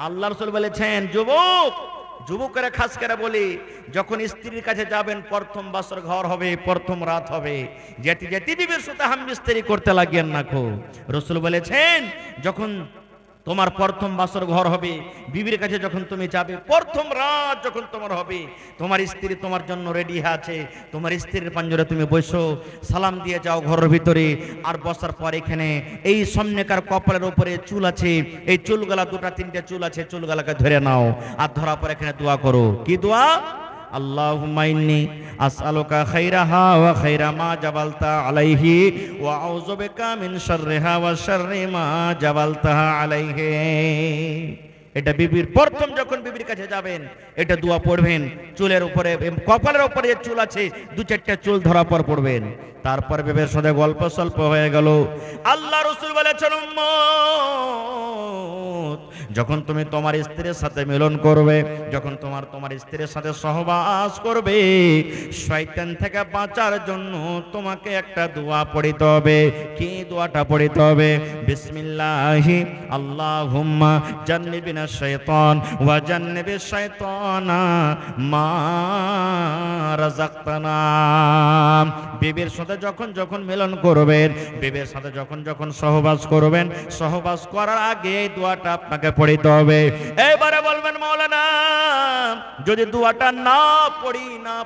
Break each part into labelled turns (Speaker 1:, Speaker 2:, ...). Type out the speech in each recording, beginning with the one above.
Speaker 1: আল্লাহ রাসূল বলেছেন, যুবক, যুবকেরা খাস করে বলি, যখন স্ত্রীর কাছে যাবেন প্রথম বাসর ঘর হবে, প্রথম রাত হবে, যেতে যেতে বিবির সাথে হামবিস্তারি করতে লাগিয়েন না খো। রাসূল বলেছেন, যখন তোমার প্রথম বাসর ঘর হবে, বিবির কাছে যখন তুমি যাবে, প্রথম রাত যখন তোমার হবে, তোমার স্ত্রী তোমার জন্য রেডি আছে, তোমার স্ত্রীর পাঞ্জরে তুমি বসো, সালাম দিয়ে যাও ঘরের ভিতরে। আর বসার পর এখানে এই সামনেকার কপালের উপরে চুল আছে, এই চুলগুলা দুটা তিনটে চুল আছে, চুলগুলাকে ধরে নাও, আর ধরার পর এখানে দোয়া করো। কি দোয়া? আল্লাহুম্মা ইন্নী আসআলুকা খাইরাহা ওয়া খাইরা মা জাবালতা আলাইহি ওয়া আউযু বিকা মিন শাররিহা ওয়া শাররি মা জাবালতাহা আলাইহি। এটা বিবির প্রথম যখন বিবির কাছে যাবেন এটা দোয়া পড়বেন। চুলের উপরে, কপালের উপরে যে চুল আছে, দু চারটা চুল ধরা পর পড়বেন। তারপর বিবির সাথে গল্প সল্প হয়ে গেল। আল্লাহ রাসূল বলেছেন, উম্মত, যখন তুমি তোমার স্ত্রীর সাথে মিলন করবে, যখন তোমার স্ত্রীর সাথে সহবাস করবে, শয়তান থেকে বাঁচার জন্য তোমাকে একটা দোয়া পড়িতে হবে। কি দোয়াটা পড়িতে হবে? বিসমিল্লাহি আল্লাহুম্মা জান্নিবিনা শাইতান ওয়া জান্নিবিশ শাইতানা মা রাযাকতানা। বিবির সাথে যখন মিলন করবেন, বিবির সাথে যখন সহবাস করবেন, সহবাস করার আগে এই দোয়াটা আপনাকে পড়িতে হবে। এবারে বলবেন, মাওলানা, যদি দোয়াটা না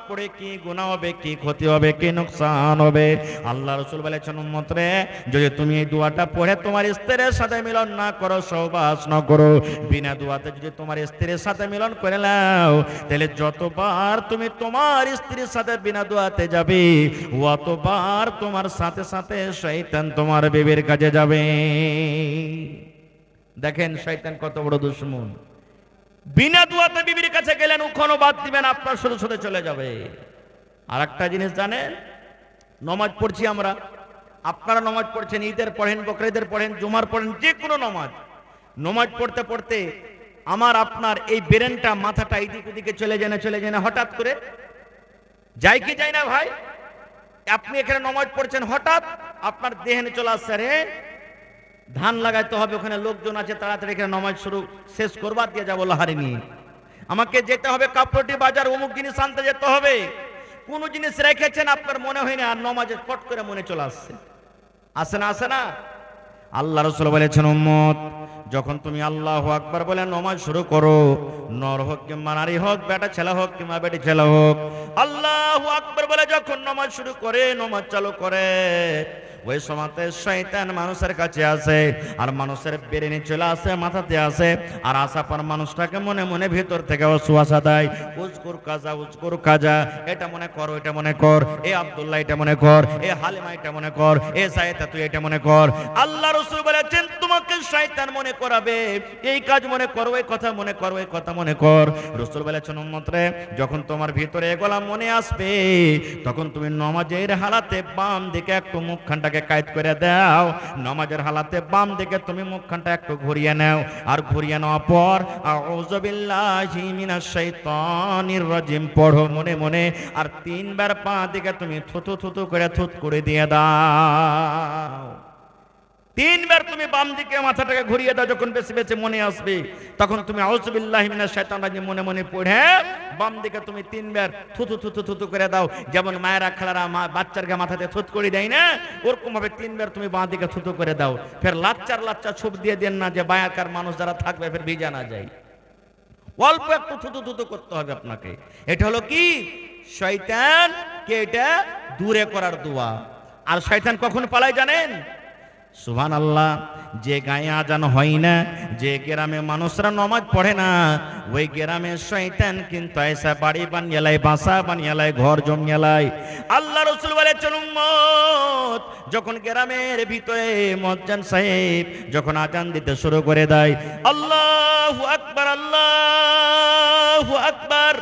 Speaker 1: পড়ে কি গুনাহ হবে, কি ক্ষতি হবে, কি নোকসান হবে? আল্লাহ রাসূল বলেছেন, উম্মত রে, যদি তুমি এই দোয়াটা পড়ে তোমার স্ত্রীর সাথে মিলন না করো, সহবাস না করো, বিনা দোয়াতে যদি তোমার স্ত্রীর সাথে মিলন করে নাও, তাহলে যতবার তুমি তোমার স্ত্রীর সাথে বিনা দোয়াতে যাবে, অতবার তোমার সাথে সাথে শয়তান তোমার বিবির কাছে যাবে। দেখেন শয়তান কত বড় দুশমন। বিনা দোয়াতে বিবির কাছে গেলেন, ওখানে বাদ দিবেন, আপনার শুধু শুধু চলে যাবে। আর একটা জিনিস জানেন, নমাজ পড়ছি আমরা, আপনারা নমাজ পড়ছেন, ঈদের পড়েন, বকরিদের পড়েন, জুমার পড়েন, যে কোনো নমাজ পড়তে পড়তে আমার আপনার এই ব্রেনটা, মাথাটা এদিক ওদিকে চলে যায় না হঠাৎ করে? যায় কি যায় না ভাই? আপনি এখানে নমাজ পড়ছেন, হঠাৎ আপনার দেহেনে চলে আসছে, রে ধান লাগাইতে হবে, ওখানে লোকজন আছে, তাড়াতাড়ি এখানে নমাজ শেষ করবার দিয়ে যাবো লাহারি নিয়ে, আমাকে যেতে হবে কাপড়টি বাজার, অমুক জিনিস আনতে যেতে হবে। কোন জিনিস রেখেছেন আপনার মনে হয়নি, আর নমাজে ফট করে মনে চলে আসছে। আসে না? আল্লাহ রাসূল বলেছেন, উম্মত, যখন তুমি আল্লাহু আকবার বলে নমাজ শুরু করো, নর হোক কিংবা নারী হোক, বেটা ছেলে হোক কিংবা বেটি ছেলে হোক, আল্লাহু আকবার বলে যখন নমাজ শুরু করে, নমাজ চালু করে, ওই সময়তে শয়তান মানুষের কাছে আসে, আর মানুষের ব্রেনে চলে আসে, মাথাতে আসে, আর আসা পর মানুষটাকে মনে মনে ভিতর থেকে ওয়াসওয়াসা দেয়, উজকুর কাজা, এটা মনে কর, এটা মনে কর, এ আব্দুল্লাহ এটা মনে কর, এ হালিমা এটা মনে কর, এ সাইয়েদা তুই এটা মনে কর। আল্লাহ রাসূল বলেছেন, তোমাকে শয়তান মনে করাবে, এই কাজ মনে কর, ওই কথা মনে কর, ওই কথা মনে কর। রাসূল বলেছেন, উম্মত রে, যখন তোমার ভিতরে এগুলা মনে আসবে, তখন তুমি নমাজের হালাতে বাম দিকে একটু মুখখানটাকে কায়েদ করে দাও, নমাজের হালাতে বাম দিকে তুমি মুখখানটা একটু ঘুরিয়ে নাও, আর ঘুরিয়ে নেওয়ার পর আউযু বিল্লাহি মিনাশ শাইতানির রাজিম পড়ো মনে মনে, আর তিনবার পা দিকে তুমি থুতু করে থুত করে দিয়ে দাও। তিনবার তুমি বাম দিকে মাথাটাকে ঘুরিয়ে দাও, যখন বেশি বেশি মনে আসবে, তখন তুমি আউযু বিল্লাহি মিনাশ শাইতানির রাজিম মনে মনে পড়ে বাম দিকে তুমি তিনবার থুতু করে দাও। যেমন মায়েরা খালারা বাচ্চারকে মাথাতে থুত করে দেয় না, ওরকম ভাবে তিনবার তুমি বাঁ দিকে থুতু করে দাও। ফের লাচ্চা ছুপ দিয়ে দেন না, যে বায়াকার মানুষ যারা থাকবে ফের ভিজা না যায়, অল্প একটু থুতু করতে হবে আপনাকে। এটা হলো কি? শয়তানকে এটা দূরে করার দোয়া। আর শয়তান কখন পালায় জানেন? সুবহানাল্লাহ, যে গায়ে আজান হয় না, যে গ্রামে মানুষরা নামাজ পড়ে না, ওই গ্রামে শয়তান কিন্তু এসে বাড়ি বানিয়ে লাই, বাসা বানিয়ে লাই, ঘর জমিয়ে লাই। আল্লাহ রাসূল বলেছেন, উম্মত, যখন গ্রামের ভিতরে মুয়াজ্জিন সাহেব যখন আজান দিতে শুরু করে দেয়, আল্লাহু আকবার, আল্লাহু আকবার,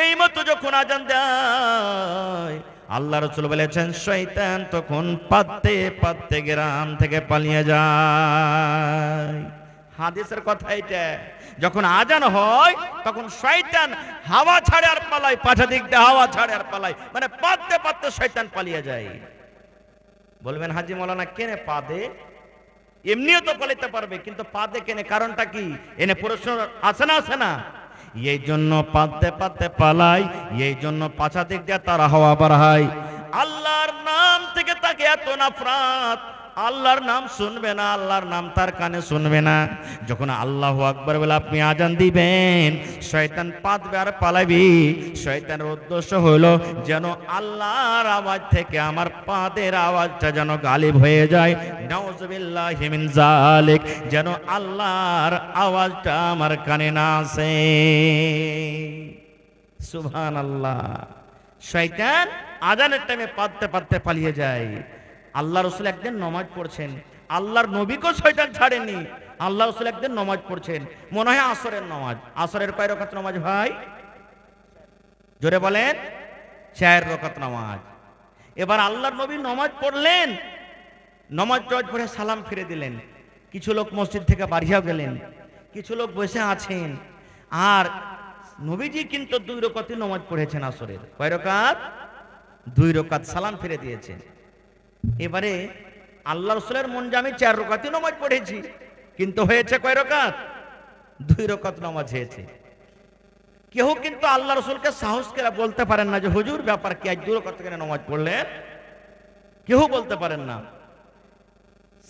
Speaker 1: এই মতো যখন আজান দেয়, আল্লাহ রাসূল বলেছেন, শয়তান তখন পাততে গ্রাম থেকে পালিয়ে যায়। হাদিসের কথা এটা। যখন আজান হয় তখন শয়তান হাওয়া ছাড়ে আর পালায়, পাছা দিক দিয়ে হাওয়া ছাড়ে আর পালায়, মানে পাততে শয়তান পালিয়ে যায়। বলবেন, হাজি মাওলানা কেন পাদে? এমনিও তো পালাইতে পারবে, কিন্তু পা দেখে নে, কারণটা কি? এনে প্রশ্ন আছে না, আছে না? এই জন্য পাতে পাতে পালাই, এই জন্য পাছা দিক দিয়ে তারা হাওয়া বাড়ায়। আল্লাহর নাম থেকে তাকে এত নাফরাত, আল্লাহর নাম শুনবে না, আল্লাহর নাম তার কানে শুনবে না। যখন আল্লাহু আকবার বলে আপনি আজান দিবেন, শয়তান পাতবে আর পালাবি। শয়তানের উদ্দেশ্য হলো যেন আল্লাহর আওয়াজ থেকে আমার পাদের আওয়াজটা যেন গালিব হয়ে যায়। নাউযুবিল্লাহি মিন যালিক, যেন আল্লাহর আওয়াজটা আমার কানে না আসে। সুবহানাল্লাহ। শয়তান আজানের টাইমে পাততে পাততে পালিয়ে যায়। আল্লাহ রসুল একদিন নামাজ পড়ছেন, আল্লাহর নবীকেও শয়তান ছাড়েনি। আল্লাহ রসুল একদিন নামাজ পড়ছেন, মনে হয় আসরের নামাজ। আসরের কয় রাকাত নামাজ ভাই? জোরে বলেন। 4 রাকাত নামাজ। এবার আল্লাহর নবী নামাজ পড়লেন, নামাজ পড়ে সালাম ফিরে দিলেন। কিছু লোক মসজিদ থেকে বাড়িয়াও গেলেন, কিছু লোক বসে আছেন। আর নবীজি কিন্তু 2 রাকাতই নামাজ পড়েছেন আসরের। কয় রাকাত? 2 রাকাত, সালাম ফিরে দিয়েছেন। এবারে আল্লাহ রসুলের মন যে আমি 4 রাকাতই নামাজ পড়েছি, কিন্তু হয়েছে কয় রাকাত? 2 রাকাত নামাজ হয়েছে। কেউ কিন্তু আল্লাহ রসুলকে সাহস করে বলতে পারেন না যে হুজুর ব্যাপার কি, আজ 2 রাকাত কেন নামাজ পড়লেন? কেউ বলতে পারেন না।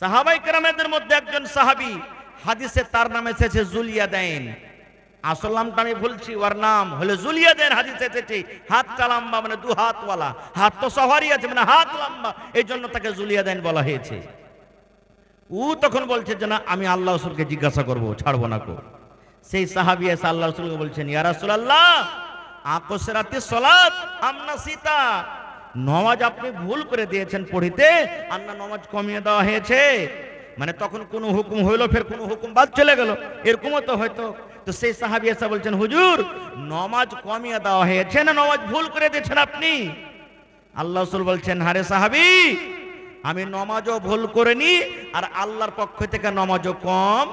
Speaker 1: সাহাবাই কেরামদের মধ্যে একজন সাহাবী, হাদিসে তার নাম এসেছে জুলিয়াদাইন। আসল নামটা আমি ভুলছি, ওর নাম হলো জুলিয়াদাইন। হাদিসে এসেছে হাতটা লম্বা, মানে 2 হাতওয়ালা। হাত তো সবারই আছে, মানে হাত লম্বা, এই জন্য তাকে জুলিয়াদাইন বলা হয়েছে। ও তখন বলছে যে না, আমি আল্লাহ রসুলকে জিজ্ঞাসা করবো, ছাড়বো না কো। সেই সাহাবী এসে আল্লাহ রসুলকে বলছেন, ইয়া রাসূলুল্লাহ, আকসরাতি সালাত আমনা সীতা, নামাজ আপনি ভুল করে দিয়েছেন পড়িতে, আর না নামাজ কমিয়ে দেওয়া হয়েছে। মানে তখন কোনো হুকুম হইলো, ফের কোনো হুকুম বাদ চলে গেল, এরকমও তো হয়তো। তো সেই সাহাবী এসে বলছেন, হুজুর নামাজ কমিয়ে দেওয়া হয়েছে না নামাজ ভুল করে দিয়েছেন আপনি? আল্লাহ রাসূল বলছেন, হারে সাহাবী, আমি নামাজও ভুল করিনি, আর আল্লাহর পক্ষ থেকে নামাজও কম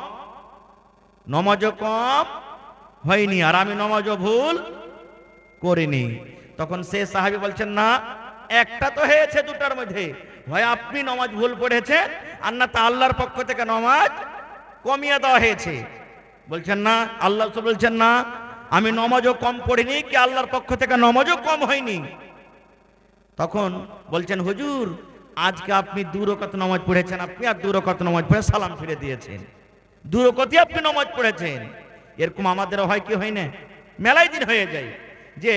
Speaker 1: হয়নি, আর আমি নামাজও ভুল করিনি। তখন সে সাহাবী বলছেন, না, একটা তো হয়েছে দুটার মধ্যে, হয় আপনি নামাজ ভুল পড়েছেন, আর না তা আল্লাহর পক্ষ থেকে নামাজ কমিয়ে দেওয়া হয়েছে। বলছেন না, আল্লাহ বলছেন না, আমি নামাজও কম পড়িনি, কি আল্লাহর পক্ষ থেকে নামাজও কম হয়নি। তখন বলছেন, হুজুর আজকে আপনি 2 রাকাত নামাজ পড়েছেন, আপনি আর 2 রাকাত নামাজ পড়ে সালাম ফিরে দিয়েছেন। 2 রাকাতই আপনি নামাজ পড়েছেন। এরকম আমাদেরও হয় কি হয় না? মেলাই দিন হয়ে যায় যে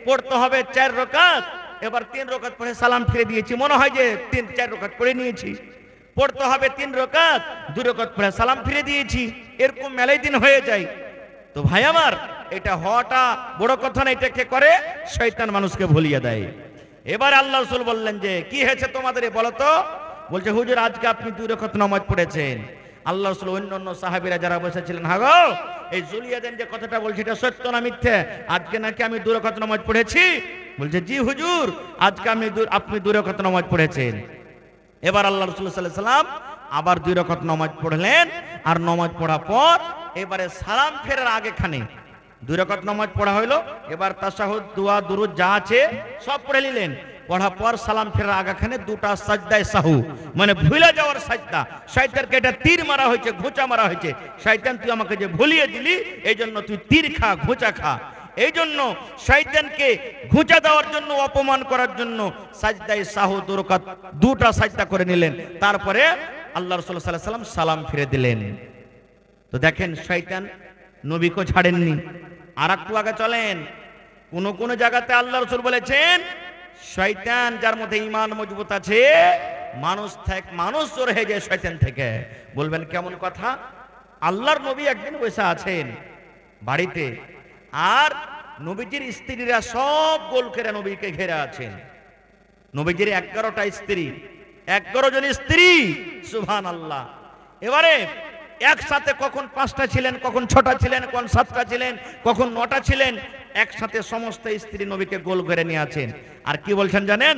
Speaker 1: পড়তে হবে 4 রাকাত, এবার 3 রাকাত পড়ে সালাম ফিরে দিয়েছি, মনে হয় যে 3-4 রাকাত পড়ে নিয়েছি। পড়তে হবে 3 রাকাত, 2 রাকাত পড়ে সালাম ফিরে দিয়েছি, এরকম মেলাই দিন হয়ে যায়। তো ভাই আমার, এটা হওয়াটা বড় কথা না, এটাকে করে শয়তান মানুষকে ভুলিয়ে দেয়। এবার আল্লাহ রাসূল বললেন যে কি হয়েছে তোমাদের, বলো তো। বলছে, হুজুর আজকে আপনি 2 রাকাত নামাজ পড়েছেন। আল্লাহ রাসূল অন্যান্য সাহাবীরা যারা বসেছিলেন, হ্যাঁ গো, এই জুলিয়াদাইন যে কথাটা বলছে এটা সত্য না মিথ্যে? আজকে নাকি আমি 2 রাকাত নামাজ পড়েছি? বলছে, জি হুজুর, আজকে আপনি 2 রাকাত নামাজ পড়েছেন। এবার আল্লাহ রাসূল সাল্লাল্লাহু আলাইহি ওয়াসাল্লাম আবার 2 রাকাত নামাজ পড়লেন। আর নামাজ পড়ার পর এবারে সালাম ফেরার আগেখানে 2 রাকাত নামাজ পড়া হইলো। এবার তাশাহুদ, দোয়া, দুরুদ যা আছে সব পড়ে নিলেন। পড়ার পর সালাম ফেরার আগেখানে 2টা সাজদায়ে সাহু, মানে ভুলে যাওয়ার সাজদা। শয়তানকে এটা তীর মারা হয়েছে, ঘুঁচা মারা হয়েছে। শয়তান, তুই আমাকে যে ভুলিয়ে দিলি, এই জন্য তুই তীর খা, ঘুঁচা খা। এই জন্য শয়তানকে ঘুঁচা দেওয়ার জন্য, অপমান করার জন্য সাজদায়ে সাহু 2 রাকাত 2টা সাজদা করে নিলেন। তারপরে আল্লাহ রাসূল সাল্লাল্লাহু আলাইহি ওয়াসাল্লাম সালাম ফিরে দিলেন। তো দেখেন, শয়তান নবীকে ছাড়েননি। আর একটু আগে চলেন, কোন কোন জায়গাতে আল্লাহ রাসূল বলেছেন, শয়তান যার মধ্যে ঈমান মজবুত আছে, মানুষ চোর হয়ে যায় শয়তান থেকে। বলবেন কেমন কথা? আল্লাহর নবী একদিন বসে আছেন বাড়িতে, আর নবীজির স্ত্রীরা সব গোল করে নবীকে ঘেরে আছেন। নবীজির 11টা স্ত্রী, 11 জন স্ত্রী, সুবহানাল্লাহ। এবারে একসাথে কখন 5টা ছিলেন, কখন 6টা ছিলেন, কখন 7টা ছিলেন, কখন 9টা ছিলেন, একসাথে সমস্ত স্ত্রী নবীকে গোল করে নিয়ে আছেন। আর কি বলছেন জানেন?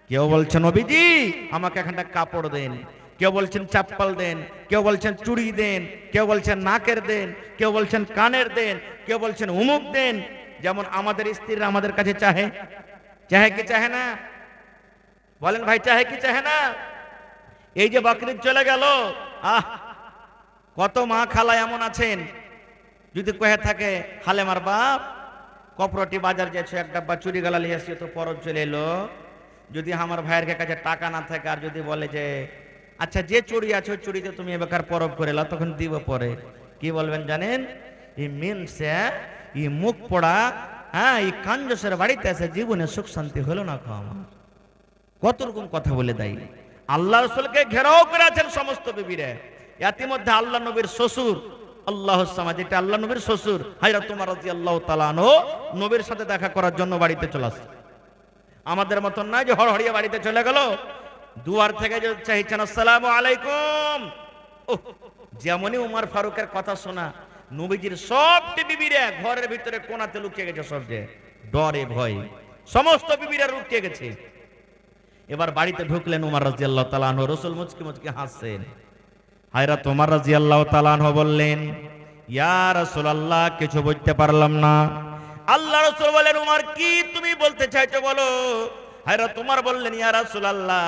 Speaker 1: কেউ বলছেন, নবীজি আমাকে এখানটা কাপড় দেন, কেউ বলছেন চাপ্পাল দেন, কেউ বলছেন চুড়ি দেন, কেউ বলছেন নাকের দেন, কেউ বলছেন কানের দেন, কেউ বলছেন উমুক দেন। যেমন আমাদের স্ত্রীরা আমাদের কাছে চাহে কি চাহে না? বলেন ভাই, চাহে কি চাহে না? এই যে বকরিদ চলে গেল, আহ কত মা খালা এমন আছেন, যদি কহে থাকে হালেমার বাপ কপরটি বাজার যাচ্ছে এক ডাব্বা চুরি গালা নিয়ে আসছে, তো পরব চলে এলো, যদি আমার ভাইয়ের কাছে টাকা না থাকে আর যদি বলে যে আচ্ছা যে চুরি আছে ওই চুরিতে তুমি এবার পরব করে এলো, তখন দিব পরে, কি বলবেন জানেন? এই মিনসে এই মুখ পড়া, হ্যাঁ এই কাঞ্জসের বাড়িতে আছে, জীবনে সুখ শান্তি হলো না খাওয়া। কত রকম কথা বলে দেয়। আল্লাহ রাসূলকে ঘেরাও করে আছেন সমস্ত বিবিরা। ইতিমধ্যে আল্লাহ নবীর শ্বশুর আল্লাহ সামা, যেটা আল্লাহ নবীর শ্বশুর হযরত ওমর রাদিয়াল্লাহু তাআলা আনহু নবীর সাথে দেখা করার জন্য বাড়িতে চলে আসছে। আমাদের মতন নয় যে হড়হড়িয়ে বাড়িতে চলে গেল, দুয়ার থেকে যে চাইছেন আসসালামু আলাইকুম। যেমনই উমর ফারুকের কথা শোনা, নবীজির সবটি বিবিরা ঘরের ভিতরে কোণাতে লুকিয়ে গেছে, সব যে ডরে ভয় সমস্ত বিবিরা লুকিয়ে গেছে। এবার বাড়িতে ঢুকলেন উমর রাদিয়াল্লাহু তাআলা আনহু, রাসূল মুচকি মুচকি হাসছেন। হযরত ওমর রাদিয়াল্লাহু তাআলা আনহু বললেন, ইয়া রাসূলুল্লাহ কিছু বুঝতে পারলাম না। আল্লাহ রাসূল বলেন, উমর কি তুমি বলতে চাইছো বলো। হযরত ওমর বললেন, ইয়া রাসূলুল্লাহ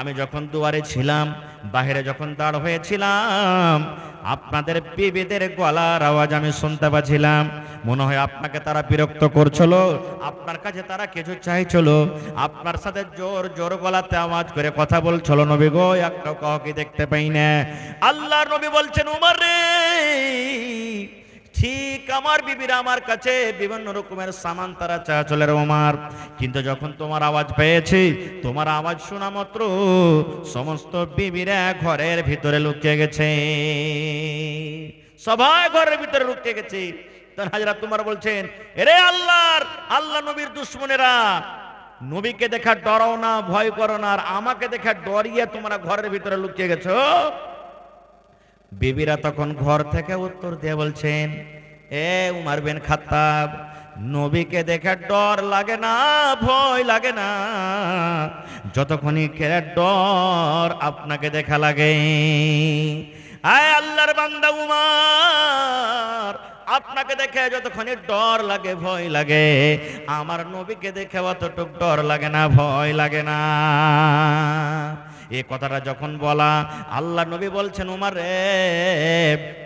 Speaker 1: আমি যখন দুয়ারে ছিলাম, বাহিরে যখন দাঁড় হয়েছিলাম, আপনাদের বিবিদের গলার আওয়াজ আমি শুনতে পাচ্ছিলাম। মনে হয় আপনাকে তারা বিরক্ত করছিল, আপনার কাছে তারা কিছু চাইছিল, আপনার সাথে জোর জোর গলাতে আওয়াজ করে কথা বলছিল। নবী গো একটা কাউকে দেখতে পাই না। আল্লাহর নবী বলছেন, উমর রে ঠিক আমার বিবিরা আমার কাছে বিভিন্ন রকমের সামান তারা চাচলের ওমর, কিন্তু যখন তোমার আওয়াজ পেয়েছি, তোমার আওয়াজ শোনা মাত্র সমস্ত বিবিরা ঘরের ভিতরে লুকিয়ে গেছে, সবাই ঘরের ভিতরে লুকিয়ে গেছে। তখন হযরত ওমর বলছেন, এরে আল্লাহ নবীর দুশমনেরা, নবীকে দেখা ডরাও না, ভয় করো না, আর আমাকে দেখা ডরিয়ে তোমরা ঘরের ভিতরে লুকিয়ে গেছো। বিবিরা তখন ঘর থেকে উত্তর দিয়ে বলছেন, এ উমর বিন খাত্তাব, নবীকে দেখে ডর লাগে না, ভয় লাগে না, যতক্ষণই ডর আপনাকে দেখা লাগে। আয় আল্লাহর বান্দা উমর, আপনাকে দেখে যতক্ষণই ডর লাগে, ভয় লাগে, আমার নবীকে দেখে অতটুক ডর লাগে না, ভয় লাগে না। এই কথাটা যখন বলা, আল্লাহ নবী বলছেন, উমর রে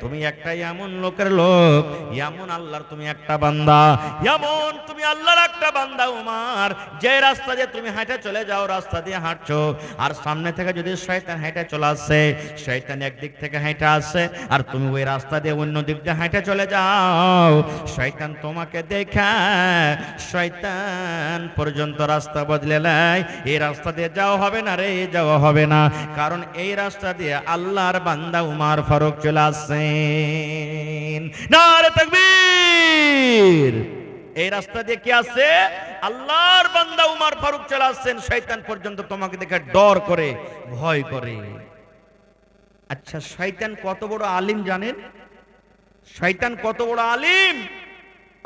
Speaker 1: তুমি একটা এমন লোকের লোক, এমন আল্লাহর তুমি একটা বান্দা, এমন তুমি আল্লাহর একটা বান্দা উমর, যে রাস্তা দিয়ে তুমি হেঁটে চলে যাও, রাস্তা দিয়ে হাঁটছো, আর সামনে থেকে যদি শয়তান হেঁটে চলে আসে, শয়তান একদিক থেকে হেঁটে আসে, আর তুমি ওই রাস্তা দিয়ে অন্য দিক দিয়ে হেঁটে চলে যাও, শয়তান তোমাকে দেখে শয়তান পর্যন্ত রাস্তা বদলে নেয়। এই রাস্তা দিয়ে যাওয়া হবে না রে, যাওয়া হবে না, কারণ এই রাস্তা দিয়ে আল্লাহর বান্দা উমর ফারুক চলে আসছেন। নারে তাকবীর! এই রাস্তা দিয়ে কি আছে? আল্লাহর বান্দা উমর ফারুক চলে আসছেন, শয়তান পর্যন্ত তোমাকে দেখে ডর করে, ভয় করে। আচ্ছা শয়তান কত বড় আলিম জানেন? শয়তান কত বড় আলিম!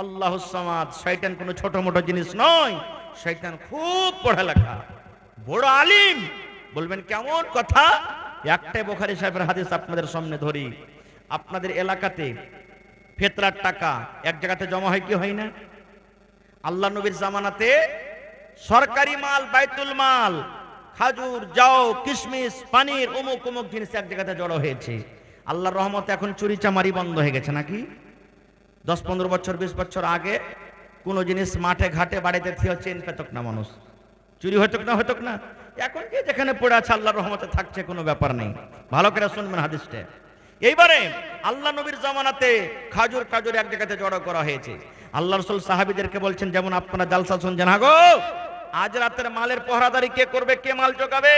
Speaker 1: আল্লাহুস সামাদ। শয়তান কোনো ছোট মোটো জিনিস নয়, শয়তান খুব পড়ালেখা, বড় আলিম। বলবেন কেমন কথা? একটাই বুখারী সাহেবের হাদিস আপনাদের সামনে ধরি। আপনাদের এলাকাতে ফিতরার টাকা এক জায়গাতে জমা হয় কি হয় না? আল্লাহ নবীর জামানাতে সরকারি মাল, বাইতুল মাল, খাজুর, যাও, কিশমিশ, পানির, অমুক অমুক জিনিস এক জায়গাতে জড়ো হয়েছে। আল্লাহর রহমতে এখন চুরি চামারি বন্ধ হয়ে গেছে নাকি? 10-15 বছর 20 বছর আগে কোনো জিনিস মাঠে ঘাটে বাড়িতে থিয়ে চেন পেতক না মানুষ, চুরি হইতক না। এখন যে যেখানে পড়ে আছে আল্লাহর রহমতে থাকছে, কোনো ব্যাপার নেই। ভালো করে শুনবেন হাদিসটা। এইবারে আল্লাহ নবীর জামানাতে খাজুর কাজুর এক জায়গাতে জড়ো করা হয়েছে। আল্লাহ রাসূল সাহাবীদেরকে বলছেন, যেমন আপনারা জালসা শুনছেন, হাগো আজ রাতের মালের পহরাদারি কে করবে, কে মাল জোগাবে?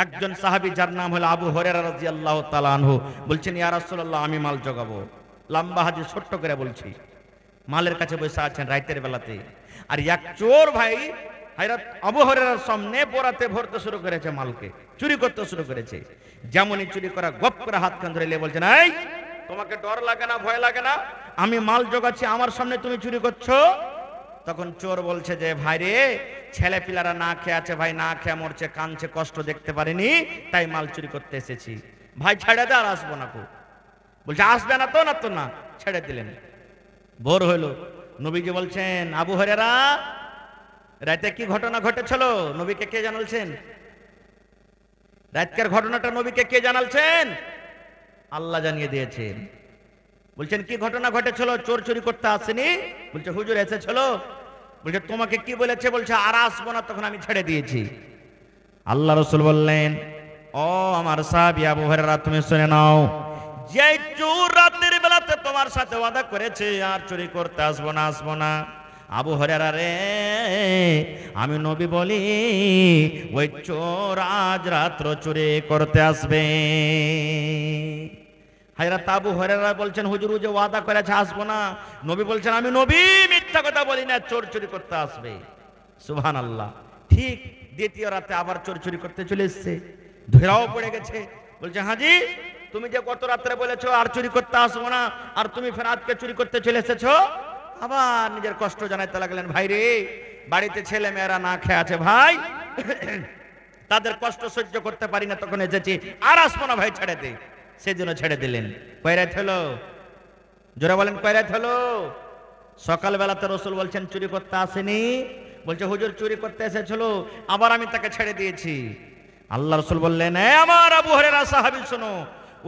Speaker 1: একজন সাহাবী যার নাম হলো আবু হুরায়রা রাদিয়াল্লাহু তাআলা আনহু বলছেন, ইয়া রাসূলুল্লাহ আমি মাল জোগাবো। লম্বা হাদিস ছোট্ট করে বলছি। মালের কাছে বসে আছেন রাতের বেলাতে, আর এক চোর ভাই হযরত আবু হুরায়রার সামনে বোরাতে ভরতে শুরু করেছে, মালকে চুরি করতে শুরু করেছে। যেমনই চুরি করা, গপ করে হাত কান ধরে বলছেন, এই তোমাকে ডর লাগে না, ভয় লাগে না? আমি মাল জোগাচ্ছি, আমার সামনে তুমি চুরি করছো। তখন চোর বলছে যে, ভাই রে ছেলে পিলারা না খেয়ে আছে, ভাই না খেয়ে মরছে, কাঁদছে, কষ্ট দেখতে পারিনি, তাই মাল চুরি করতে এসেছি। ভাই ছেড়ে দে, আর আসবো না। বলছে আসবে না তো না, ছেড়ে দিলেন। ভোর হইল, নবীজি বলছেন, আবু হুরায়রা রাতে কি ঘটনা ঘটেছিল? নবীকে কে জানালছেন? রাতকার ঘটনাটা নবীকে কে জানালছেন? আল্লাহ জানিয়ে দিয়েছেন। বলছেন কি ঘটনা ঘটেছিল? চোর চুরি করতে আসেনি? বলছে হুজুর এসেছিল। বলছে তোমাকে কি বলেছে? বলছে আর আসবো না, তখন আমি ছেড়ে দিয়েছি। আল্লাহ রাসূল বললেন, ও আমার সাহাবী আবু হুরায়রা, তুমি শুনে নাও, যে চোর রাতের বেলাতে তোমার সাথে ওয়াদা করেছে আর চুরি করতে আসবো না, আবু হুরায়রা রে, আমি নবী বলি ওই চোর আজ রাত্র চুরি করতে আসবে। হযরত আবু হুরায়রা বলছেন, হুজুর যে ওয়াদা করেছে আসবো না, নবী বলছেন আমি নবী মিথ্যা কথা বলি না, চোর চুরি করতে আসবে। সুবহানাল্লাহ। ঠিক দ্বিতীয় রাতে আবার চোর চুরি করতে চলে এসেছে, ধরাও পড়ে গেছে। বলছে হাজি, তুমি যে গত রাত্রে বলেছো আর চুরি করতে আসবো না, আর তুমি ফের আজকে চুরি করতে চলে এসেছো। আবার নিজের কষ্ট জানাইতে লাগলেন, ভাই রে, বাড়িতে ছেলে মেয়েরা না খেয়ে আছে ভাই, তাদের কষ্ট সহ্য করতে পারি না, তখন এসেছি, আর আসবো না ভাই, ছেড়ে দে। সেজন্য ছেড়ে দিলেন। কয় রাত হলো? জোরে বলেন, কয় রাত হলো? সকালবেলাতে রাসূল বলছেন চুরি করতে আসেনি। বলছে হুজুর চুরি করতে এসেছিল, আবার আমি তাকে ছেড়ে দিয়েছি। আল্লাহ রাসূল বললেন, আমার আবু হুরায়রা সাহাবী শোনো,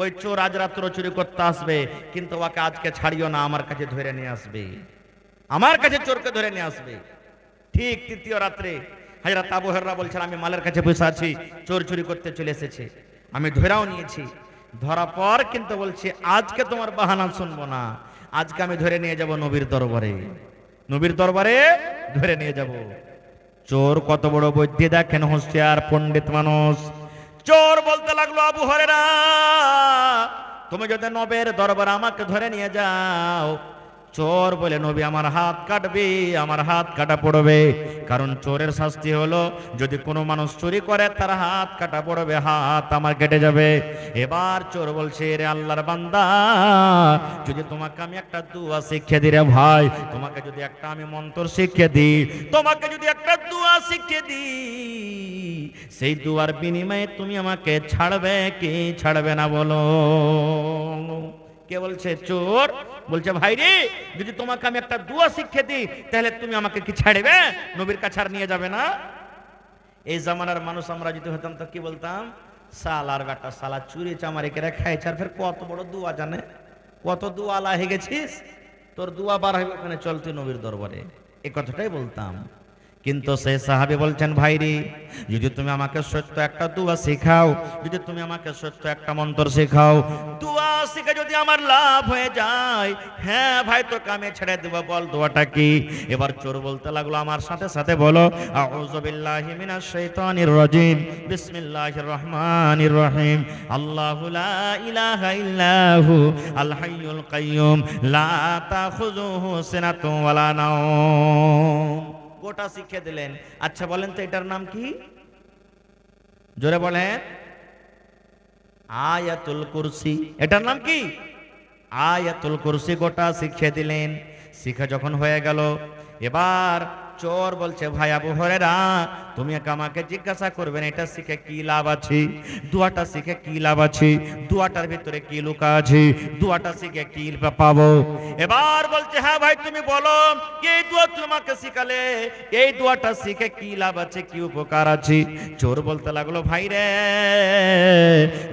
Speaker 1: ওই চোর আজ রাত্র চুরি করতে আসবে, কিন্তু ওকে আজকে ছাড়িও না, আমার কাছে ধরে নিয়ে আসবে, আমার কাছে চোরকে ধরে নিয়ে আসবে। ঠিক তৃতীয় রাত্রে হযরত আবু হুরায়রা বলছেন, আমি মালের কাছে বসে আছি, চোর চুরি করতে চলে এসেছে, আমি ধরেও নিয়েছি। ধরা পর কিন্তু বলছি আজকে তোমার বাহানা শুনবো না, আজকে আমি ধরে নিয়ে যাব নবীর দরবারে, নবীর দরবারে ধরে নিয়ে যাব। চোর কত বড় বুদ্ধি দেখেন, হুঁশিয়ার পণ্ডিত মানুষ। চোর বলতে লাগলো, আবু হুরায়রা, তুমি যদি নবীর দরবারে আমাকে ধরে নিয়ে যাও। চোর বলে, নবী আমার হাত কাটবে, আমার হাত কাটা পড়বে, কারণ চোরের শাস্তি হলো যদি কোনো মানুষ চুরি করে তার হাত কাটা পড়বে, হাত আমার কেটে যাবে। এবার চোর বলছে, রে আল্লাহর বান্দা, যদি তোমাকে আমি একটা দুয়া শিখিয়ে দিই রে ভাই, তোমাকে যদি একটা আমি মন্ত্র শিখিয়ে দিই, তোমাকে যদি একটা দুয়া শিখিয়ে দিই, সেই দুয়ার বিনিময়ে তুমি আমাকে ছাড়বে কি ছাড়বে না বলো? কে বলছে? চোর বলছে, ভাই রে, যদি তোমাকে আমি একটা দুয়া শিখিয়ে দিই, তাহলে তুমি আমাকে কি ছাড়বে? নবীর কাছে আর নিয়ে যাবে না? এই জামানার মানুষ আমরা যদি হতাম তো কি বলতাম? সালার বেটা, সালা চুরি চামারি করে খাইছে, আর ফের কত বড় দুয়া জানে, কত দুয়ালা হয়ে গেছিস, তোর দুয়া বার হবে ওখানে, চল তুই নবীর দরবারে, এই কথাটাই বলতাম। কিন্তু সেই সাহাবী বলছেন, ভাইরি, যদি তুমি আমাকে সত্য একটা দুয়া শেখাও, যদি তুমি আমাকে সত্য একটা মন্ত্র শেখাও, দুয়া শিখে যদি আমার লাভ হয়ে যায়, হ্যাঁ ভাই তোকে আমি ছেড়ে দেব, বল দুয়াটা কি? এবার চোর বলতে লাগলো, আমার সাথে সাথে বলো, আউযু বিল্লাহি মিনাশ শাইতানির রাজিম, বিসমিল্লাহির রহমানির রহিম, আল্লাহু লা ইলাহা ইল্লাহু আল হাইয়ুল কাইয়্যুম লা তাখুযুহু সিনাতুন ওয়ালা নাওম। গোটা শিখিয়ে দিলেন। আচ্ছা বলেন তো এটার নাম কি? জোরে বলেন। আয়াতুল কুরসি। এটার নাম কি? আয়াতুল কুরসি। গোটা শিখিয়ে দিলেন। শিখা যখন হয়ে গেল, এবার চোর বলছে, ভাই আবু হুরায়রা, তুমি আমাকে জিজ্ঞাসা করবেন এটা শিখে কি লাভ আছে, দুয়াটা শিখে কি লাভ আছে, দুয়াটার ভিতরে কি লুকা আছে, দুয়াটা শিখে কি পাবো? এবার বলছে, হ্যাঁ ভাই তুমি বলো, এই দুয়া তোমাকে শিখালে এই দুয়াটা শিখে কি লাভ আছে, কি উপকার আছে? চোর বলতে লাগলো, ভাই রে,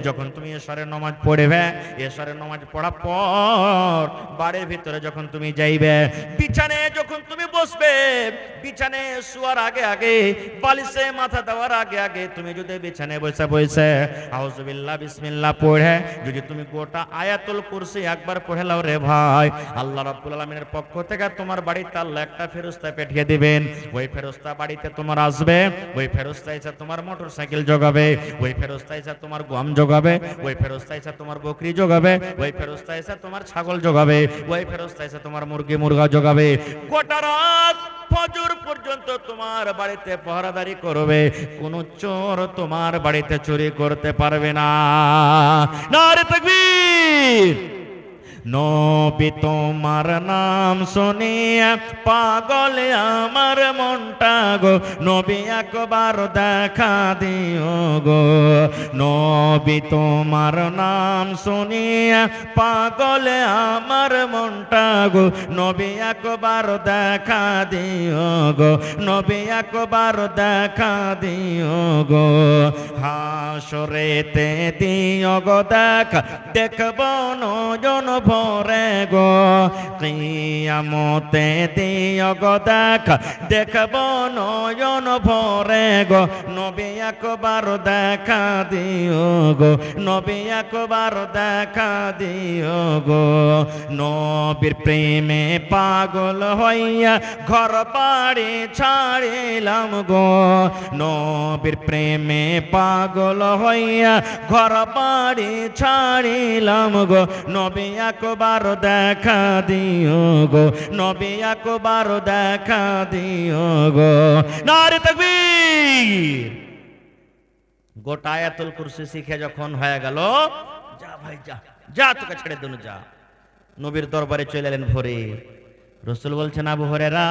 Speaker 1: যখন তুমি এশারের নামাজ পড়বে, এশারের নামাজ পড়ার পর বাড়ির ভিতরে যখন তুমি যাইবে, বিছানায় যখন তুমি বসবে, বিছানায় শোয়ার আগে আগে, বালিশে মাথা দেওয়ার আগে আগে, তুমি যদি বিছানায় বসে বসে আউযু বিল্লাহ বিসমিল্লাহ পড়ে যদি তুমি গোটা আয়াতুল কুরসি একবার পড়ে লাও রে ভাই, আল্লাহ রাব্বুল আলামিনের পক্ষ থেকে তোমার বাড়িতে আল্লাহ একটা ফেরেশতা পাঠিয়ে দিবেন। ওই ফেরেশতা বাড়িতে তোমার আসবে, ওই ফেরেশতা এসে তোমার মোটরসাইকেল জোগাবে, ওই ফেরেশতা এসে তোমার গম জোগাবে, ওই ফেরেশতা এসে তোমার বকরি জোগাবে, ওই ফেরেশতা এসে তোমার ছাগল জোগাবে, ওই ফেরেশতা এসে তোমার মুরগি মুরগা জোগাবে। গোটা রাত ফজর পর্যন্ত তোমার বাড়িতে পহরাদারি করবে, কোন চোর তোমার বাড়িতে চুরি করতে পারবে না। নারে তাকবীর। নবী তোমার নাম শুনিয়া পাগল আমার মনটা গো, নবী একবার দেখা দিও গো। নবী তোমার নাম শুনিয়া পাগল আমার মনটা গো, নবী একবার দেখা দিও গো, নবী একবার দেখা দিও গো। হাসরেতে দিও গো দেখা, দেখব নয়ন ভরে গো। কিয়ামতে দিও গো দেখা, দেখব নয়ন ভরে গো। নবী একবার দেখা দিও গো, নবী একবার দেখা দিও গো। নবীর প্রেমে পাগল হইয়া ঘর বাড়ি ছাড়িলাম গো, নবীর প্রেমে পাগল হইয়া ঘর বাড়ি ছাড়িলাম গো। নবী একবার দেখা দিও গো, নবী একবার দেখা দিও গো। নারে তাকবীর। গোটা আয়াতুল কুরসি শিখে যখন হয়ে গেল, যা ভাই যা, যা তোকে ছেড়ে দেন যা। নবীর দরবারে চলে এলেন ভোরে। রাসূল বলছেন, আবু হুরায়রা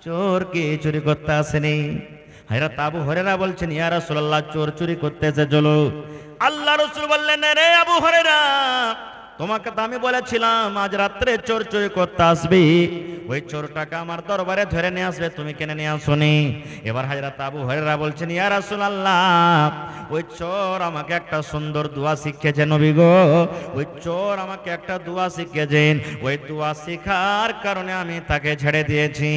Speaker 1: চোর কি চুরি করতে আসেনি? হযরত আবু হুরায়রা বলছেন, ইয়া রাসূলুল্লাহ চোর চুরি করতে এসে চলো। আল্লাহ রাসূল বললেন, রে আবু হুরায়রা, তোমাকে তো আমি বলেছিলাম আজ রাত্রে চোর চুরি করতে আসবি, ওই চোরটাকে আমার দরবারে ধরে নিয়ে আসবে, তুমি কেন নিয়ে আসোনি? এবার হযরত আবু হুরায়রা বলছেন, ইয়া রাসূলুল্লাহ ওই চোর আমাকে একটা সুন্দর দোয়া শিখিয়েছে নবী গো, ওই চোর আমাকে একটা দোয়া শিখিয়েছেন, ওই দোয়া শিখার কারণে আমি তাকে ছেড়ে দিয়েছি।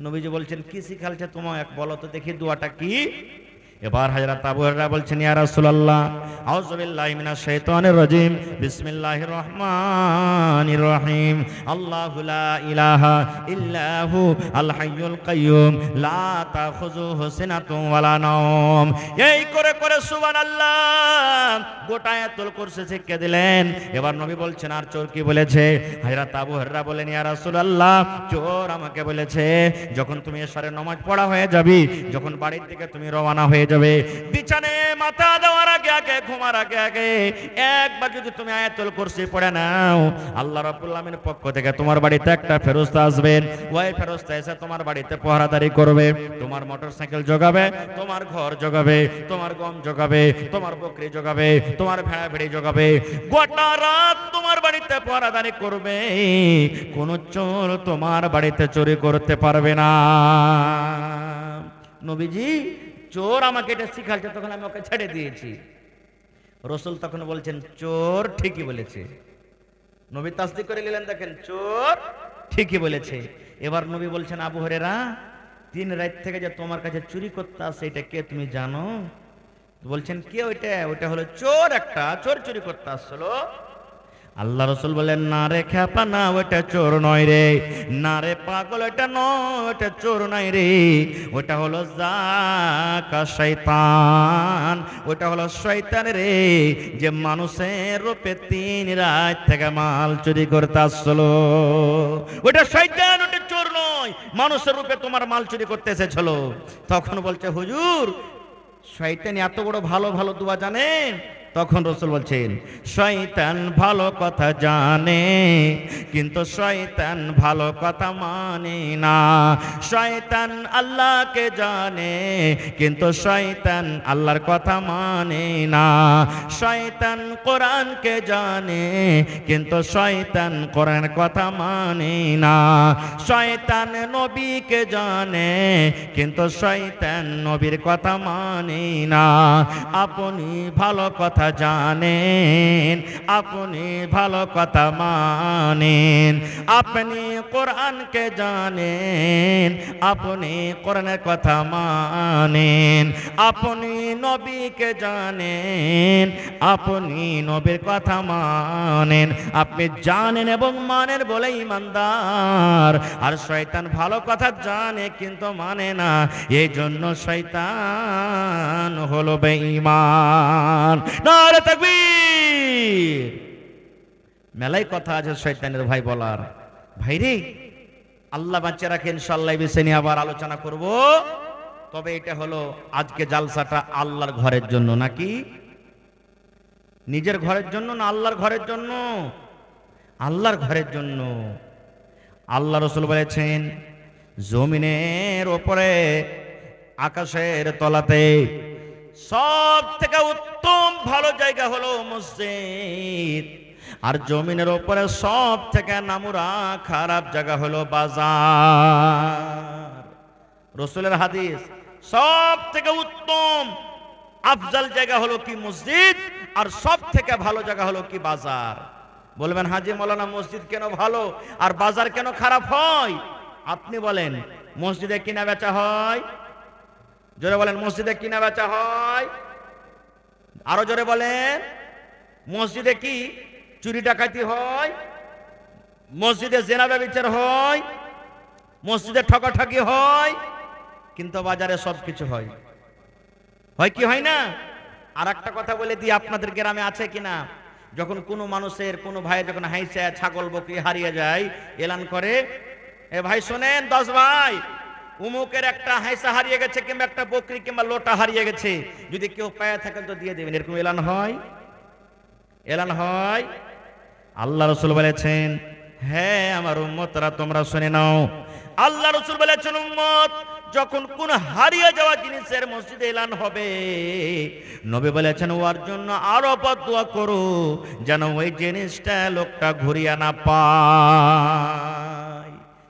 Speaker 1: নবীজি বলছেন, কি শিখালছে তোমায় বলো তো দেখি দোয়াটা কি? এবার হযরত আবু হুরায়রা বলছেন, ইয়া রাসূলুল্লাহ আউযু বিল্লাহি মিনাশ শাইতানির রাজিম, বিসমিল্লাহির রহমানির রহিম, আল্লাহু লা ইলাহা ইল্লাহু আল হাইয়ুল কাইয়্যুম লা তাখুযুহু সিনাতুন ওয়ালা নাওম। এই করে করে সুবহানাল্লাহ গোটা আয়াতুল কুরসি শিখিয়ে দিলেন। এবার নবী বলছেন, আর চোর কি বলেছে? হযরত আবু হুরায়রা বলেন, ইয়া রাসূলুল্লাহ চোর আমাকে বলেছে যখন তুমি এশারের নামাজ পড়া হয়ে যাবি, যখন বাড়ির দিকে তুমি রওনা হয়ে যাবে, বিছানায় মাথা দেওয়ার আগে আগে, ঘুমার আগে আগে একবার যদি তুমি আয়াতুল কুরসি পড়ে নাও, আল্লাহ রাব্বুল আলামিনের পক্ষ থেকে তোমার বাড়িতে একটা ফেরেশতা আসবেন। ওই ফেরেশতা এসে তোমার বাড়িতে পাহারাদারি করবে, তোমার মোটরসাইকেল জোগাবে, তোমার ঘর জোগাবে, তোমার গম জোগাবে, তোমার বকরি জোগাবে, তোমার ভেড়া ভেড়ি জোগাবে, গোটা রাত তোমার বাড়িতে পাহারাদারি করবে। কোন চোর তোমার বাড়িতে চুরি করতে পারবে না। নবীজি চোর আমাকে এটা শিখাচ্ছে, তখন আমি ওকে ছেড়ে দিয়েছি। রাসূল তখন বলছেন, চোর ঠিকই বলেছে। নবী তাসদীক করে নিলেন, দেখেন চোর ঠিকই বলেছে। এবার নবী বলছেন, আবু হুরায়রা দিন রাত থেকে যে তোমার কাছে চুরি করতে আসে এটা কে তুমি জানো? বলছেন, কে ওইটা? ওইটা হলো চোর, একটা চোর চুরি করতে আসছিল। আল্লাহ রাসূল বলেন, না রে খেপা, না ওটা চোর নয় রে, না রে পাগল ওটা নয়, ওটা চোর নয় রে, ওটা হলো জাকা শয়তান, ওটা হলো শয়তান রে, যে মানুষের রূপে 3 রাত থেকে মাল চুরি করতে আসছিল। ওটা শয়তান, ওটা চোর নয়, মানুষের রূপে তোমার মাল চুরি করতে এসেছিল। তখন বলছে, হুজুর শয়তান এত বড় ভালো ভালো দোয়া জানেন? তখন রাসূল বলছেন, শয়তান ভালো কথা জানে কিন্তু শয়তান ভালো কথা মানে না। শয়তান আল্লাহকে জানে কিন্তু শয়তান আল্লাহর কথা মানে না। শয়তান কোরআনকে জানে কিন্তু শয়তান কোরআনের কথা মানে না। শয়তান নবীকে জানে কিন্তু শয়তান নবীর কথা মানে না। আপনি ভালো কথা জানেন, আপনি ভালো কথা মানেন, আপনি কোরআনকে জানেন, আপনি কোরআনের কথা মানেন, আপনি নবীকে জানেন, আপনি নবীর কথা মানেন। আপনি জানেন এবং মানেন বলে ঈমানদার। আর শয়তান ভালো কথা জানে কিন্তু মানে না, এই জন্য শয়তান হলো বেঈমান। নারে তাকবীর। মেলাই কথা আছে শয়তানের ভাই বলার। ভাইরে আল্লাহ বাঁচিয়ে রাখে, ইনশাআল্লাহ এই বিষয় নিয়ে আবার আলোচনা করব। তবে এটা হলো আজকে জালসাটা আল্লাহর ঘরের জন্য নাকি? নিজের ঘরের জন্য না আল্লাহর ঘরের জন্য? আল্লাহর ঘরের জন্য। আল্লাহ রাসূল বলেছেন, জমিনের ওপরে আকাশের তলাতে সব থেকে উত্তম ভালো জায়গা হলো মসজিদ, আর জমিনের ওপরে সব থেকে নামুরা খারাপ জায়গা হলো বাজার। রাসূলের হাদিস, সব থেকে উত্তম আফজাল জায়গা হলো কি? মসজিদ। আর সব থেকে ভালো জায়গা হলো কি? বাজার। বলবেন হাজী মাওলানা মসজিদ কেন ভালো আর বাজার কেন খারাপ হয়? আপনি বলেন, মসজিদে কিনা বেচা হয়? জোরে বলেন, মসজিদে কিনা বেচা হয়? আরো জোরে বলেন, মসজিদে কি চুরি ডাকাতি হয়? মসজিদে জেনা ব্যভিচার হয়? মসজিদে ঠকাঠকি হয়? কিন্তু বাজারে সব কিছু হয়। হয় কি হয় না? আর একটা কথা বলে দিই, আপনাদের গ্রামে আছে কিনা, যখন কোনো মানুষের কোনো ভাই যখন হাইসা ছাগল বকরি হারিয়ে যায়, এলান করে, এ ভাই শোনেন 10 ভাই, উমুকের একটা হাইসা হারিয়ে গেছে কিংবা একটা বকরি কিংবা লোটা হারিয়ে গেছে, যদি কেউ পায়ে থাকেন তো দিয়ে দেবেন। এরকম এলান হয়? এলান হয়? আল্লাহ রাসূল বলেছেন, হ্যাঁ আমার উম্মতরা তোমরা শুনে নাও, আল্লাহ রাসূল বলেছেন, উম্মত যখন কোন হারিয়ে যাওয়া জিনিসের মসজিদে এলান হবে, নবী বলেছেন ওর জন্য আরো বদদুয়া করো যেন ওই জিনিসটা লোকটা ঘুরিয়ে না পায়।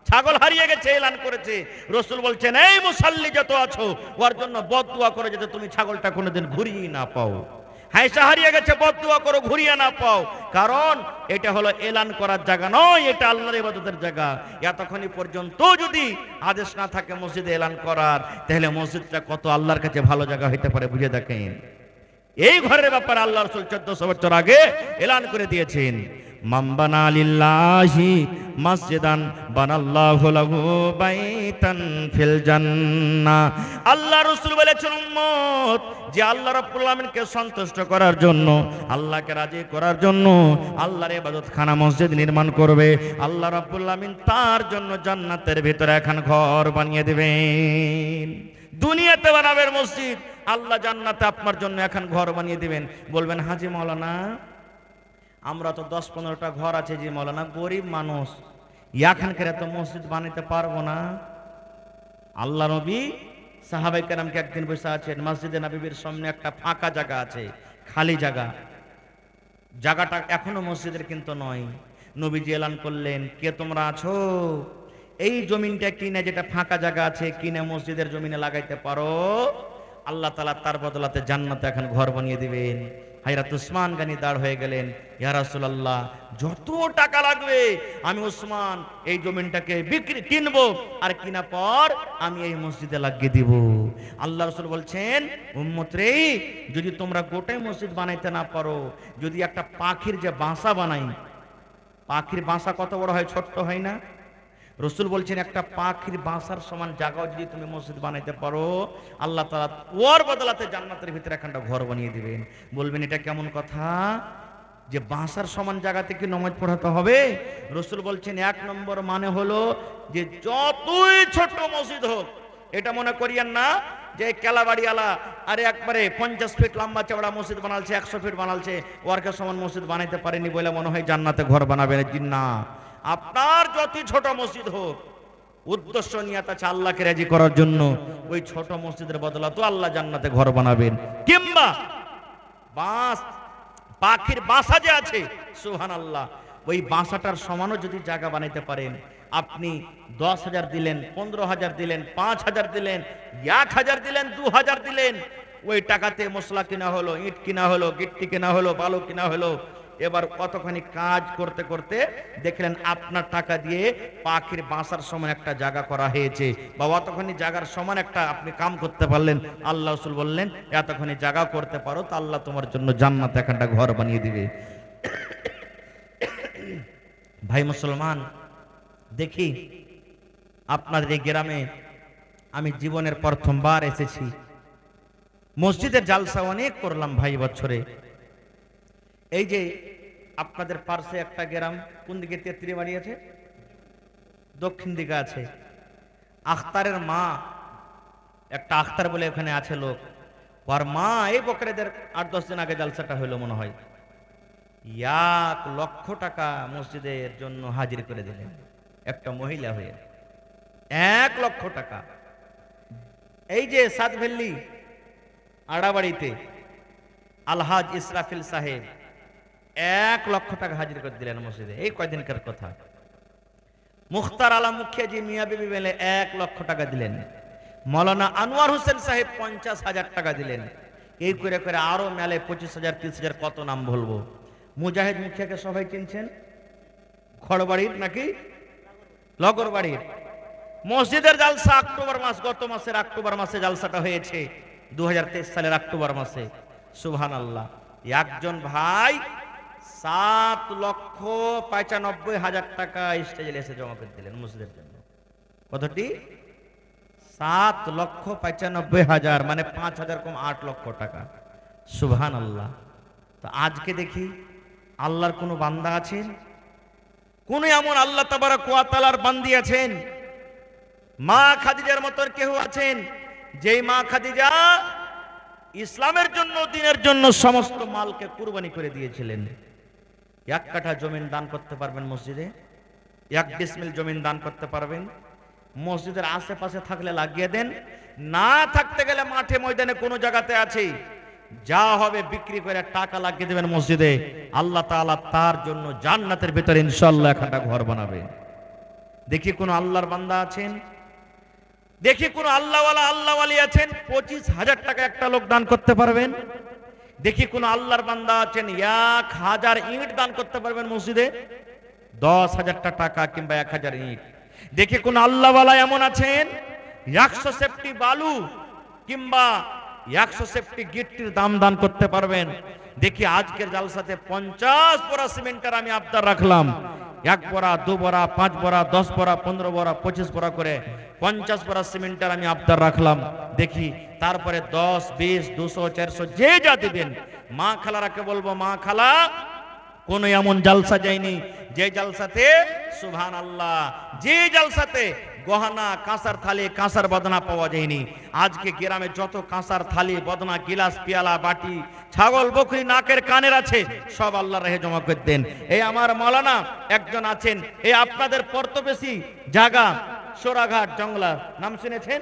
Speaker 1: ছাগল হারিয়ে গেছে, এলান করেছে, রাসূল বলছেন এই মুসাল্লি যত আছো ওর জন্য বদদুয়া করো যাতে তুমি ছাগলটা কোনোদিন ঘুরিয়ে না পাও। হাইসা হারিয়ে গেছে, বদদুয়া করো ঘুরিয়ে না পাও, কারণ এটা হলো এলান করার জায়গা নয়, এটা আল্লাহর ইবাদতের জায়গা। এতক্ষণই পর্যন্ত যদি আদেশ না থাকে মসজিদে এলান করার, তাহলে মসজিদটা কত আল্লাহর কাছে ভালো জায়গা হইতে পারে বুঝে দেখেন। এই ঘরের ব্যাপারে আল্লাহ রাসূল 1400 বছর আগে এলান করে দিয়েছেন, মান বানা লিল্লাহি মসজিদান বানাল্লাহু লাহু বাইতান ফিল জান্নাহ। আল্লাহ রাসূল বলেছেন, উম্মত যে আল্লাহ রাব্বুল আলামিনকে সন্তুষ্ট করার জন্য, আল্লাহকে রাজি করার জন্য আল্লাহর ইবাদতখানা মসজিদ নির্মাণ করবে, আল্লাহ রাব্বুল আলামিন তার জন্য জান্নাতের ভিতরে এখন ঘর বানিয়ে দিবেন। দুনিয়াতে বানাবেন মসজিদ, আল্লাহ জান্নাতে আপনার জন্য এখন ঘর বানিয়ে দিবেন। বলবেন হাজী মাওলানা আমরা তো 10-15টা ঘর আছে, যে মাওলানা গরিব মানুষ, এখানকার এত মসজিদ বানাইতে পারবো না। আল্লাহ নবী সাহাবায়ে কেরামকে একদিন বসে আছেন, মসজিদে নববীর সামনে একটা ফাঁকা জায়গা আছে, খালি জায়গা, জায়গাটা এখনো মসজিদের কিন্তু নয়। নবীজি এলান করলেন, কে তোমরা আছো, এই জমিনটা কিনে, যেটা ফাঁকা জায়গা আছে কিনে মসজিদের জমিনে লাগাইতে পারো, আল্লাহ তাআলা তার বদলাতে জান্নাতে এখন ঘর বানিয়ে দিবেন। হযরত উসমান গনি দাঁড় হয়ে গেলেন, ইয়া রাসূলুল্লাহ যত টাকা লাগবে আমি উসমান এই জমিনটাকে কিনবো, আর কিনা পর আমি এই মসজিদে লাগিয়ে দিব। আল্লাহ রাসূল বলছেন, উম্মত রে, যদি তোমরা গোটাই মসজিদ বানাইতে না পারো, যদি একটা পাখির যে বাসা বানাই, পাখির বাসা কত বড় হয়, ছোট্ট হয় না? রাসূল বলছেন একটা পাখির বাসার সমান জায়গাও যদি তুমি মসজিদ বানাইতে পারো, আল্লাহ তাআলা ওর বদলাতে জান্নাতের ভিতরে একটা ঘর বানিয়ে দিবেন। বলবেন এটা কেমন কথা, যে বাসার সমান জায়গাতে কি নামাজ পড়াতে হবে? রাসূল বলছেন 1 নম্বর মানে হলো যে যতই ছোট মসজিদ হোক, এটা মনে করিয়েন না যে কেলাবাড়িওয়ালা আরে একবারে 50 ফিট লম্বা চওড়া মসজিদ বানালছে, 100 ফিট বানালছে, ওরকে সমান মসজিদ বানাইতে পারেনি বলে মনে হয় জান্নাতে ঘর বানাবেন। না, আপনার যতই ছোট মসজিদ হোক, উদ্দেশ্য নিয়ত আছে আল্লাহকে রাজি করার জন্য, ওই ছোট মসজিদের বদলা তো আল্লাহ জান্নাতে ঘর বানাবেন। কিংবা বাস, পাখির বাসা যে আছে, সুবহানাল্লাহ, ওই বাসাটার সমানও যদি জায়গা বানাইতে পারেন, আপনি 10,000 দিলেন, 15,000 দিলেন, 5,000 দিলেন, 1,000 দিলেন, 2,000 দিলেন, ওই টাকাতে মশলা কিনা হলো, ইট কিনা হলো, গিট্টি কিনা হলো, বালু কিনা হলো। এবার কতখানি কাজ করতে করতে দেখলেন আপনার টাকা দিয়ে পাখির বাসার সমান একটা জায়গা করা হয়েছে, বা অতখানি জায়গার সমান একটা আপনি কাম করতে পারলেন। আল্লাহ রাসূল বললেন এতখানি জায়গা করতে পারো তো আল্লাহ তোমার জন্য জান্নাতে একটা ঘর বানিয়ে দিবে। ভাই মুসলমান, দেখি আপনাদের এই গ্রামে আমি জীবনের প্রথমবার এসেছি, মসজিদের জালসা অনেক করলাম ভাই বছরে। এই যে আপনাদের পাশে একটা গ্রাম, কোন দিকে তেত্রি বাড়ি আছে, দক্ষিণ দিকে আছে, আখতারের মা, একটা আখতার বলে ওখানে আছে লোক, ওর মা এই বকরেদের 8-10 দিন আগে জালসাটা হইলো মনে হয়, 1,00,000 টাকা মসজিদের জন্য হাজির করে দিলেন, একটা মহিলা হয়ে 1,00,000 টাকা। এই যে সাতভেল্লি আড়াবাড়িতে আলহাজ ইসরাফিল সাহেব 1,00,000 টাকা হাজির করে দিলেন মসজিদে, এই কয়দিনকার কথা। মুখতার আলম মুখিয়াজি মিয়া বিবি মেলে 1,00,000 টাকা দিলেন। মৌলানা আনোয়ার হোসেন সাহেব 50,000 টাকা দিলেন। এই করে করে আরো মেলে 25,000 30,000, কত নাম বলবো। মুজাহিদ মুখিয়াকে সবাই চিনছেন, খড়বাড়ির নাকি লগরবাড়ির। মসজিদের জালসা অক্টোবর মাস, গত মাসের অক্টোবর মাসে জালসাটা হয়েছে, 2023 সালের অক্টোবর মাসে। সুবহানাল্লাহ, একজন ভাই 7,95,000 টাকা স্টেজে এসে জমা করে দিলেন মসজিদের জন্য। কতটি? 7,95,000, মানে 5,000 কম 8,00,000 টাকা। সুবহানাল্লাহ। তো আজকে দেখি আল্লাহর কোন বান্দা আছেন, কোন এমন আল্লাহ তাবারক ওয়া তাআলার বান্দি আছেন, মা খাদিজার মতন কেউ আছেন, যেই মা খাদিজা ইসলামের জন্য, দ্বীনের জন্য সমস্ত মালকে কুরবানি করে দিয়েছিলেন। 1 কাঠা জমিন দান করতে পারবেন মসজিদে, 1 ডিসমিল জমিন দান করতে পারবেন। মসজিদের আশেপাশে থাকলে লাগিয়ে দেন, না থাকতে গেলে মাঠে ময়দানে কোনো জায়গাতে আছে, যা হবে বিক্রি করে টাকা লাগিয়ে দেবেন মসজিদে। আল্লাহ তাআলা তার জন্য জান্নাতের ভিতরে ইনশাআল্লাহ একটা ঘর বানাবেন। দেখি কোন আল্লাহর বান্দা আছেন, দেখি কোন আল্লাহওয়ালি আছেন 25,000 টাকা একটা লোক দান করতে পারবেন। দেখি কোন আল্লাহর বান্দা আছেন 1,000 ইট দান করতে পারবেন মসজিদে, 10,000 টাকা কিংবা 1,000 ইট। দেখি কোন আল্লাহওয়ালা এমন আছেন 100 সেফটি বালু কিংবা 100 সেফটি গিট্টির দান করতে পারবেন। দেখি আজকের জালসাতে 50 বড়া সিমেন্টের আমি আবদার রাখলাম, 1 বড়া 2 বড়া 5 বড়া 10 বড়া 15 বড়া 25 বড়া করে 50 বড়া সিমেন্টের আমি আবদার রাখলাম। দেখি তারপরে 10 20 200 400 যে যা দিবেন। মা খালারাকে বলবো, মা খালা, কোন এমন জালসা যায়নি যে জালসাতে সুবহানাল্লাহ, যে জালসাতে গহনা কাঁসার থালি কাঁসার বদনা পাওয়া যায়নি। আজকে গ্রামে যত কাঁসার থালি বদনা গিলাস পিয়ালা বাটি ছাগল বকরি নাকের কানের আছে, সব আল্লাহর রাহে জমা করে দেন। এই আমার মাওলানা একজন আছেন, এই আপনাদের প্রতিবেশী জায়গা সোরাঘাট জংলা, নাম শুনেছেন?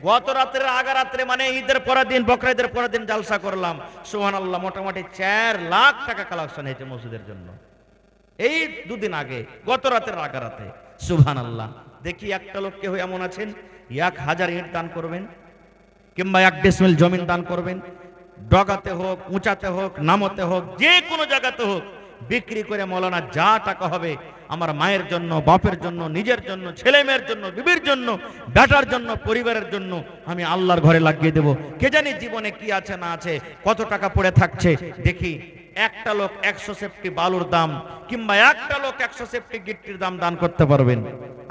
Speaker 1: গত রাত্রের আগা রাত্রে, মানে ঈদের পরের দিন, বকরা ঈদের পরের দিন জালসা করলাম। সুবহানাল্লাহ, মোটামুটি 4 লাখ টাকা কালেকশন হয়েছে মসজিদের জন্য, এই 2 দিন আগে, গত রাতের আগা রাতে। সুবহানাল্লাহ। দেখি একটা লোক কেউ এমন আছেন 1,000 ইট দান করবেন কিংবা 1 ডিসমিল জমিন দান করবেন। ডগাতে হোক, উঁচাতে হোক, নামতে হোক, যে কোনো জায়গাতে হোক, বিক্রি করে মৌলানা যা টাকা হবে আমার মায়ের জন্য, বাপের জন্য, নিজের জন্য, ছেলে মেয়ের জন্য, বিবির জন্য, বেটার জন্য, পরিবারের জন্য আমি আল্লাহর ঘরে লাগিয়ে দেব। কে জানি জীবনে কি আছে না আছে, কত টাকা পড়ে থাকছে। দেখি একটা লোক 100 সেফটি বালুর দাম কিংবা একটা লোক 100 সেফটি গিট্টির দাম দান করতে পারবেন,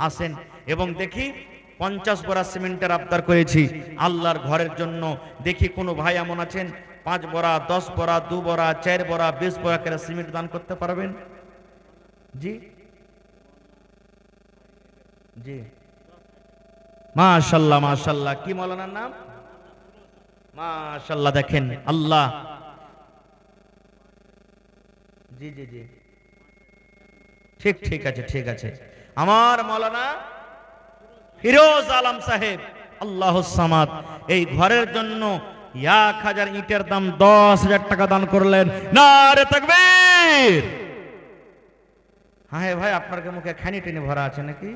Speaker 1: আসেন। এবং দেখি 50 বড়া সিমেন্টের আবদার করেছি আল্লাহর ঘরের জন্য। দেখি কোনো ভাই এমন আছেন 5 বড়া 10 বড়া 2 বড়া 4 বড়া 20 বড়া করে সিমেন্ট দান করতে পারবেন? জি জি, মাশাআল্লাহ মাশাআল্লাহ। কি মাওলানার নাম? মাশাআল্লাহ। দেখেন আল্লাহ, জি জি জি, ঠিক ঠিক আছে ঠিক আছে। আমার মাওলানা ফিরোজ আলম সাহেব আল্লাহুস সামাদ এই ঘরের জন্য 1,000 ইটের দাম 10,000 টাকা দান করলেন। নারে তাকবীর। হ্যাঁ ভাই, আপনার মুখে খানি টেনে ভরা আছে নাকি?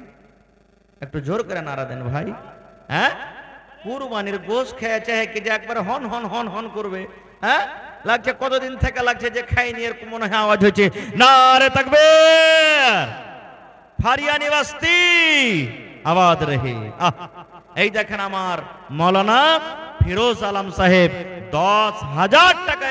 Speaker 1: একটু জোর করে নারা দেন ভাই। হ্যাঁ, কুরবানির গোশত খেয়েছে কি যে একবার হন হন হন হন করবে? হ্যাঁ, লাগছে কতদিন থেকে লাগছে যে খাইনি, এর মনে হয় আওয়াজ হয়েছে। নারে তাকবীর। ফারিয়ানি বাস্তি আবাদ রহে। এই দেখেন আমার মাওলানা ফিরোজ আলম সাহেব 10,000 টাকা